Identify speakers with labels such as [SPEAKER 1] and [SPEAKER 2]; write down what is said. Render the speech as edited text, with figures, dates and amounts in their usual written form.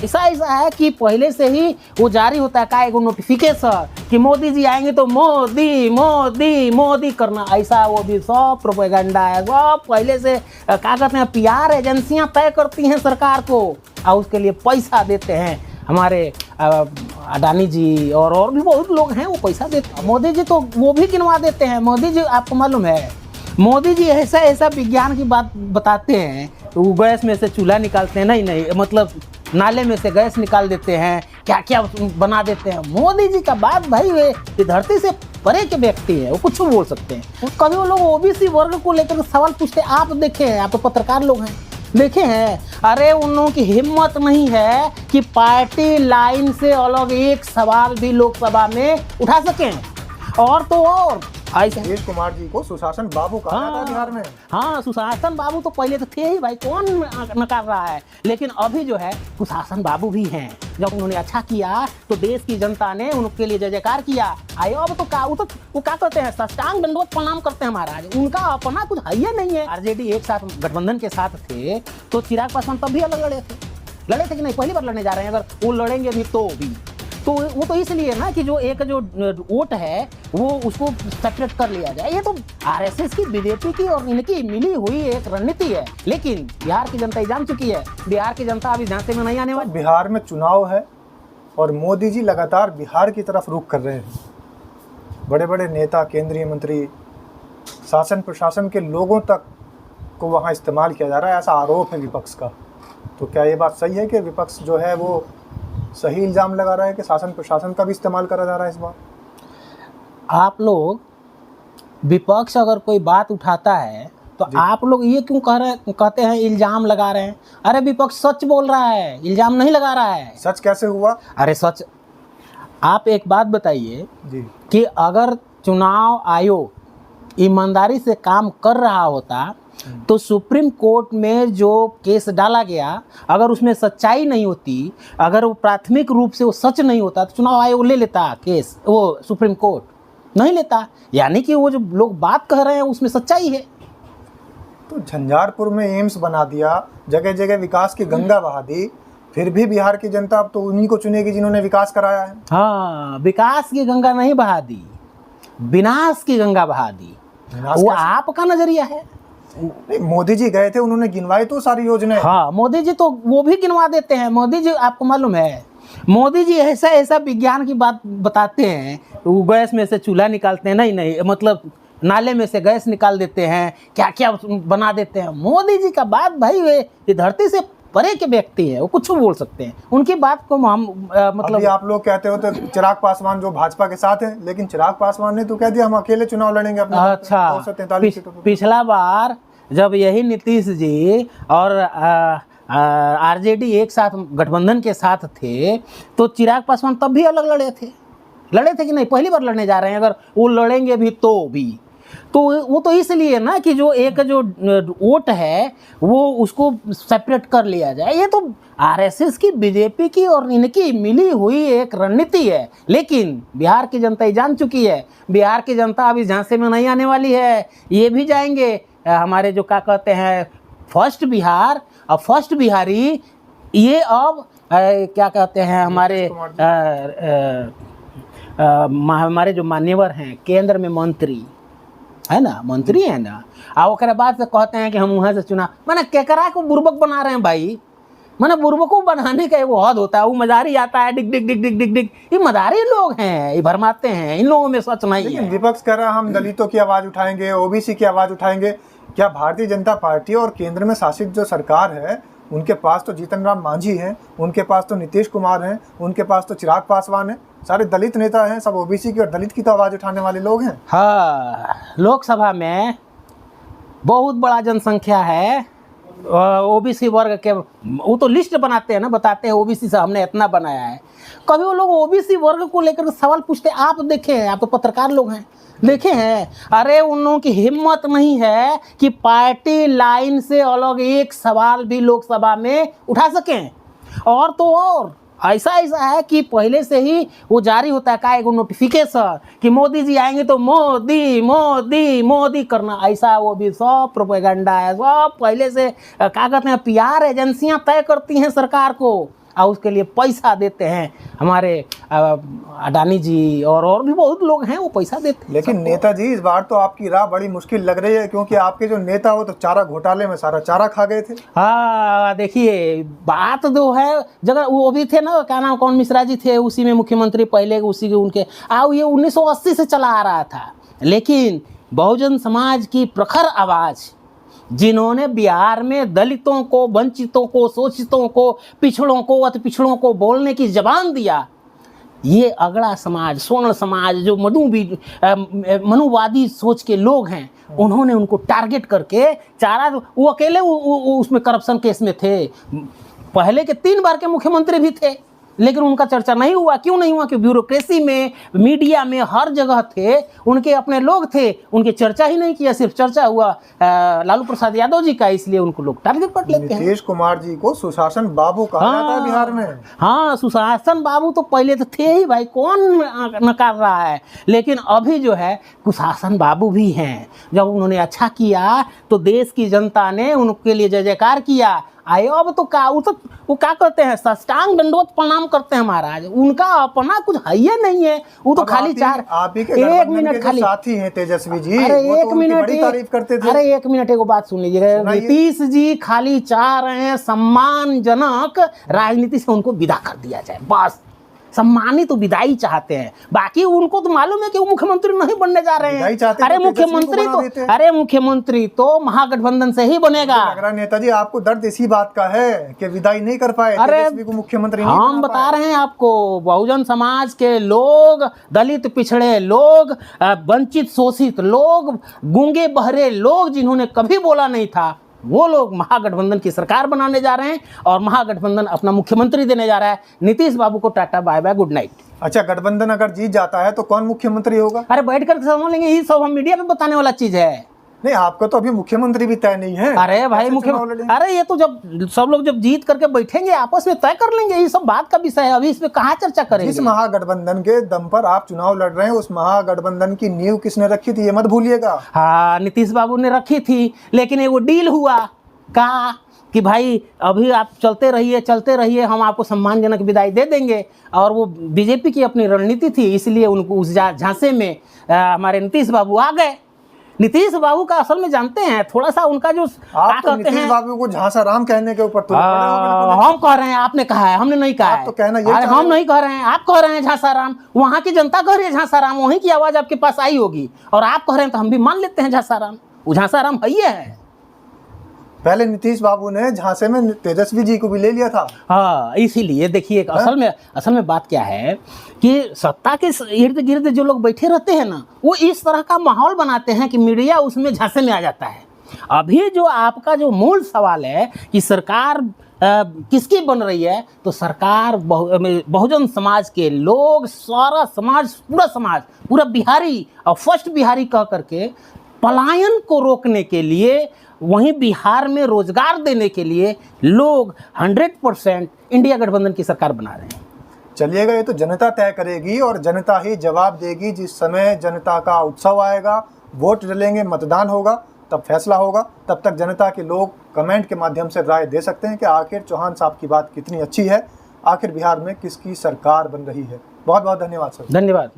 [SPEAKER 1] ऐसा ऐसा है कि पहले से ही वो जारी होता है का एगो नोटिफिकेशन कि मोदी जी आएंगे तो मोदी मोदी मोदी करना, ऐसा वो भी सब प्रोपेगेंडा है। सब पहले से क्या कहते हैं, पीआर एजेंसियां तय करती हैं सरकार को और उसके लिए पैसा देते हैं। हमारे अडानी जी और भी बहुत लोग हैं, वो पैसा देते हैं। मोदी जी तो वो भी गिनवा देते हैं। मोदी जी, आपको मालूम है, मोदी जी ऐसा ऐसा विज्ञान की बात बताते हैं, तो वो गैस में से चूल्हा निकालते हैं, नहीं मतलब नाले में से गैस निकाल देते हैं, क्या क्या बना देते हैं। मोदी जी का बात भाई, वे धरती से परे के व्यक्ति हैं, वो कुछ भी बोल सकते हैं। कभी वो लोग ओबीसी वर्ग को लेकर सवाल पूछते हैं, आप देखे हैं, आप तो पत्रकार लोग हैं, देखे हैं। अरे उन लोगों की हिम्मत नहीं है कि पार्टी लाइन से अलग एक सवाल भी लोकसभा में उठा सकें। और तो और
[SPEAKER 2] नीतीश कुमार जी को सुशासन बाबू कहा जाता है बिहार में।
[SPEAKER 1] हाँ, सुशासन बाबू तो पहले तो थे ही भाई, कौन नकार रहा है, लेकिन अभी जो है सुशासन बाबू भी हैं। जब उन्होंने अच्छा किया तो देश की जनता ने उनके लिए जय जयकार किया। आयो अब तो वो क्या कहते हैं, साष्टांग दंडवत प्रणाम करते हैं महाराज। उनका अपना कुछ है ही नहीं है। आरजेडी एक साथ गठबंधन के साथ थे तो चिराग पासवान तब भी अलग लड़े थे कि नहीं, पहली बार लड़ने जा रहे हैं। अगर वो लड़ेंगे भी तो वो तो इसलिए ना कि जो एक जो वोट है वो उसको सेपरेट कर लिया जाए। ये तो आरएसएस की, बीजेपी की और इनकी मिली हुई एक रणनीति है। लेकिन बिहार की जनता जान चुकी है, बिहार की जनता अभी झांसे में नहीं आने वाली।
[SPEAKER 2] बिहार में चुनाव है और मोदी जी लगातार बिहार की तरफ रुख कर रहे हैं। बड़े बड़े नेता, केंद्रीय मंत्री, शासन प्रशासन के लोगों तक को वहाँ इस्तेमाल किया जा रहा है, ऐसा आरोप है विपक्ष का। तो क्या ये बात सही है कि विपक्ष जो है वो सही इल्ज़ाम लगा रहा है कि शासन प्रशासन का भी इस्तेमाल करा जा रहा है इस बार?
[SPEAKER 1] आप लोग, विपक्ष अगर कोई बात उठाता है तो आप लोग ये क्यों कहते हैं इल्ज़ाम लगा रहे हैं? अरे विपक्ष सच बोल रहा है, इल्ज़ाम नहीं लगा रहा है।
[SPEAKER 2] सच कैसे हुआ?
[SPEAKER 1] अरे सच, आप एक बात बताइए
[SPEAKER 2] जी
[SPEAKER 1] कि अगर चुनाव आयोग ईमानदारी से काम कर रहा होता तो सुप्रीम कोर्ट में जो केस डाला गया, अगर उसमें सच्चाई नहीं होती, अगर वो प्राथमिक रूप से वो सच नहीं होता तो चुनाव आयोग ले लेता केस, वो सुप्रीम कोर्ट नहीं लेता। यानी कि वो जो लोग बात कह रहे हैं उसमें सच्चाई है।
[SPEAKER 2] तो झंझारपुर में एम्स बना दिया, जगह जगह विकास की गंगा बहा दी, फिर भी बिहार की जनता अब तो उन्हीं को चुनेगी जिन्होंने विकास कराया है।
[SPEAKER 1] हाँ, विकास की गंगा नहीं बहा दी, विनाश की गंगा बहा दी। वो आपका नजरिया है।
[SPEAKER 2] मोदी जी गए थे, उन्होंने गिनवाई तो सारी योजनाएं।
[SPEAKER 1] हाँ, मोदी जी तो वो भी गिनवा देते हैं। मोदी जी, आपको मालूम है, मोदी जी ऐसा ऐसा विज्ञान की बात बताते हैं, वो गैस में से चूल्हा निकालते हैं, नहीं मतलब नाले में से गैस निकाल देते हैं, क्या क्या बना देते हैं। मोदी जी का बात भाई, वे धरती से परे के व्यक्ति है, वो कुछ भी बोल सकते हैं। उनकी बात को हम मतलब
[SPEAKER 2] आप लोग कहते हो तो चिराग पासवान जो भाजपा के साथ है, लेकिन चिराग पासवान ने तो कह दिया हम अकेले चुनाव लड़ेंगे अपने।
[SPEAKER 1] अच्छा,
[SPEAKER 2] 43 सीटों पर।
[SPEAKER 1] पिछला बार जब यही नीतीश जी और आरजेडी एक साथ गठबंधन के साथ थे तो चिराग पासवान तब भी अलग लड़े थे कि नहीं, पहली बार लड़ने जा रहे हैं। अगर वो लड़ेंगे भी तो वो तो इसलिए ना कि जो एक जो वोट है वो उसको सेपरेट कर लिया जाए। ये तो आरएसएस की, बीजेपी की और इनकी मिली हुई एक रणनीति है। लेकिन बिहार की जनता जान चुकी है, बिहार की जनता अभी झांसे में नहीं आने वाली है। ये भी जाएंगे हमारे जो क्या कहते हैं फर्स्ट बिहार और फर्स्ट बिहारी, ये अब क्या कहते हैं हमारे जो मान्यवर हैं केंद्र में मंत्री है ना, मंत्री है ना, और उसके बाद से कहते हैं कि हम वहाँ से चुना। मैंने केकरा को बुर्बक बना रहे हैं भाई। मैंने बुर्बकों बनाने का वो हद होता है। वो मजारी आता है, डिग डिग डिग डिग डिग डिग, ये मदारी लोग हैं, ये भरमाते हैं। इन लोगों में सच नहीं है।
[SPEAKER 2] विपक्ष कह रहा है हम दलितों की आवाज उठाएंगे, ओबीसी की आवाज उठाएंगे। क्या भारतीय जनता पार्टी और केंद्र में शासित जो सरकार है, उनके पास तो जीतन राम मांझी हैं, उनके पास तो नीतीश कुमार हैं, उनके पास तो चिराग पासवान हैं, सारे दलित नेता हैं, सब ओबीसी की और दलित की तो आवाज उठाने वाले लोग हैं।
[SPEAKER 1] हाँ, लोकसभा में बहुत बड़ा जनसंख्या है ओबीसी वर्ग के। वो तो लिस्ट बनाते हैं ना, बताते हैं ओबीसी से हमने इतना बनाया है। कभी वो लोग ओबीसी वर्ग को लेकर सवाल पूछते हैं, आप देखे हैं, आप तो पत्रकार लोग हैं, देखे हैं। अरे उन लोगों की हिम्मत नहीं है कि पार्टी लाइन से अलग एक सवाल भी लोकसभा में उठा सकें। और तो और ऐसा है कि पहले से ही वो जारी होता है का एगो नोटिफिकेशन कि मोदी जी आएंगे तो मोदी मोदी मोदी करना, ऐसा वो भी सब प्रोपेगेंडा है। सब पहले से क्या कहते हैं, पीआर एजेंसियां तय करती हैं सरकार को और उसके लिए पैसा देते हैं हमारे अडानी जी और भी बहुत लोग हैं, वो पैसा देते हैं।
[SPEAKER 2] लेकिन नेताजी इस बार तो आपकी राह बड़ी मुश्किल लग रही है, क्योंकि आपके जो नेता वो तो चारा घोटाले में सारा चारा खा गए थे।
[SPEAKER 1] हाँ देखिए, बात जो है जगह वो भी थे ना, क्या नाम, कौन मिश्रा जी थे उसी में मुख्यमंत्री पहले, उसी के उनके ये 1980 से चला आ रहा था। लेकिन बहुजन समाज की प्रखर आवाज़, जिन्होंने बिहार में दलितों को, वंचितों को, शोषितों को, पिछड़ों को, अति पिछड़ों को बोलने की जबान दिया, ये अगड़ा समाज, स्वर्ण समाज, जो मनुवादी सोच के लोग हैं, उन्होंने उनको टारगेट करके चारा, वो अकेले उसमें करप्शन केस में थे। पहले के 3 बार के मुख्यमंत्री भी थे, लेकिन उनका चर्चा नहीं हुआ। क्यों नहीं हुआ? कि ब्यूरोक्रेसी में, मीडिया में, हर जगह थे, उनके अपने लोग थे, उनकी चर्चा ही नहीं किया। सिर्फ चर्चा हुआ लालू प्रसाद यादव जी का, इसलिए उनको लोग टारगेट कर लेते हैं।
[SPEAKER 2] नीतीश कुमार जी को सुशासन बाबू कहा जाता है बिहार में।
[SPEAKER 1] हाँ, सुशासन बाबू तो पहले तो थे ही भाई, कौन नकार रहा है। लेकिन अभी जो है कुशासन बाबू भी हैं। जब उन्होंने अच्छा किया तो देश की जनता ने उनके लिए जय जयकार किया। आए अब तो वो क्या करते हैं, साष्टांग दंडवत प्रणाम करते हैं महाराज। उनका अपना कुछ है ही नहीं है, वो तो खाली
[SPEAKER 2] आप ही के
[SPEAKER 1] 1 मिनट खाली
[SPEAKER 2] साथी हैं तेजस्वी जी।
[SPEAKER 1] अरे
[SPEAKER 2] वो
[SPEAKER 1] 1
[SPEAKER 2] तो
[SPEAKER 1] मिनट,
[SPEAKER 2] बड़ी तारीफ करते थे।
[SPEAKER 1] अरे 1 मिनट एगो बात सुन लीजिए। नीतीश जी खाली चाह रहे हैं सम्मानजनक राजनीति से उनको विदा कर दिया जाए, बस। सम्मानित तो विदाई चाहते हैं, बाकी उनको तो मालूम है कि वो मुख्यमंत्री नहीं बनने जा रहे हैं। अरे मुख्यमंत्री तो महागठबंधन से ही बनेगा।
[SPEAKER 2] लग रहा नेताजी आपको दर्द इसी बात का है कि विदाई नहीं कर पाए, तेजस्वी को मुख्यमंत्री नहीं
[SPEAKER 1] हम बता रहे हैं आपको, बहुजन समाज के लोग, दलित पिछड़े लोग, वंचित शोषित लोग, गूंगे बहरे लोग, जिन्होंने कभी बोला नहीं था, वो लोग महागठबंधन की सरकार बनाने जा रहे हैं और महागठबंधन अपना मुख्यमंत्री देने जा रहा है। नीतीश बाबू को tata bye bye, good night.
[SPEAKER 2] अच्छा, गठबंधन अगर जीत जाता है तो कौन मुख्यमंत्री होगा?
[SPEAKER 1] अरे बैठ कर समझ लेंगे, ये सब हम मीडिया पे बताने वाला चीज है।
[SPEAKER 2] नहीं, आपका तो अभी मुख्यमंत्री भी तय नहीं है।
[SPEAKER 1] अरे भाई मुख्यमंत्री, अरे ये तो जब सब लोग जब जीत करके बैठेंगे आपस में तय कर लेंगे, ये सब बात का विषय है। अभी इस पे कहाँ चर्चा करेंगे।
[SPEAKER 2] जिस महागठबंधन के दम पर आप चुनाव लड़ रहे हैं, उस महागठबंधन की नींव किसने रखी थी, ये मत भूलिएगा।
[SPEAKER 1] हाँ, नीतीश बाबू ने रखी थी, लेकिन वो डील हुआ, कहा कि भाई अभी आप चलते रहिए, हम आपको सम्मानजनक विदाई दे देंगे। और वो बीजेपी की अपनी रणनीति थी, इसलिए उनको उस झांसे में हमारे नीतीश बाबू आ गए। नीतीश बाबू का असल में जानते हैं, थोड़ा सा उनका जो
[SPEAKER 2] आप तो नीतीश बाबू को झांसा राम कहने के ऊपर
[SPEAKER 1] हम कह रहे हैं, आपने कहा है, हमने नहीं कहा है।
[SPEAKER 2] तो कहना ये
[SPEAKER 1] हम नहीं कह रहे हैं, आप कह रहे हैं झांसा राम। वहाँ की जनता कह रही है झांसा राम, वहीं की आवाज आपके पास आई होगी, और आप कह रहे हैं तो हम भी मान लेते हैं झांसा राम। वो झांसा राम है।
[SPEAKER 2] पहले नीतीश बाबू ने झांसे में तेजस्वी जी को भी ले लिया था।
[SPEAKER 1] हाँ, इसीलिए देखिए असल में बात क्या है कि सत्ता के इर्द गिर्द जो लोग बैठे रहते हैं ना, वो इस तरह का माहौल बनाते हैं कि मीडिया उसमें झांसे में आ जाता है। अभी जो आपका जो मूल सवाल है कि सरकार किसकी बन रही है, तो सरकार बहुजन समाज के लोग, सारा समाज, पूरा बिहारी और फर्स्ट बिहारी कह करके पलायन को रोकने के लिए, वहीं बिहार में रोजगार देने के लिए लोग 100% इंडिया गठबंधन की सरकार बना रहे हैं।
[SPEAKER 2] चलिएगा, ये तो जनता तय करेगी और जनता ही जवाब देगी। जिस समय जनता का उत्सव आएगा, वोट डलेंगे, मतदान होगा, तब फैसला होगा। तब तक जनता के लोग कमेंट के माध्यम से राय दे सकते हैं कि आखिर चौहान साहब की बात कितनी अच्छी है, आखिर बिहार में किसकी सरकार बन रही है। बहुत बहुत धन्यवाद सर।
[SPEAKER 1] धन्यवाद।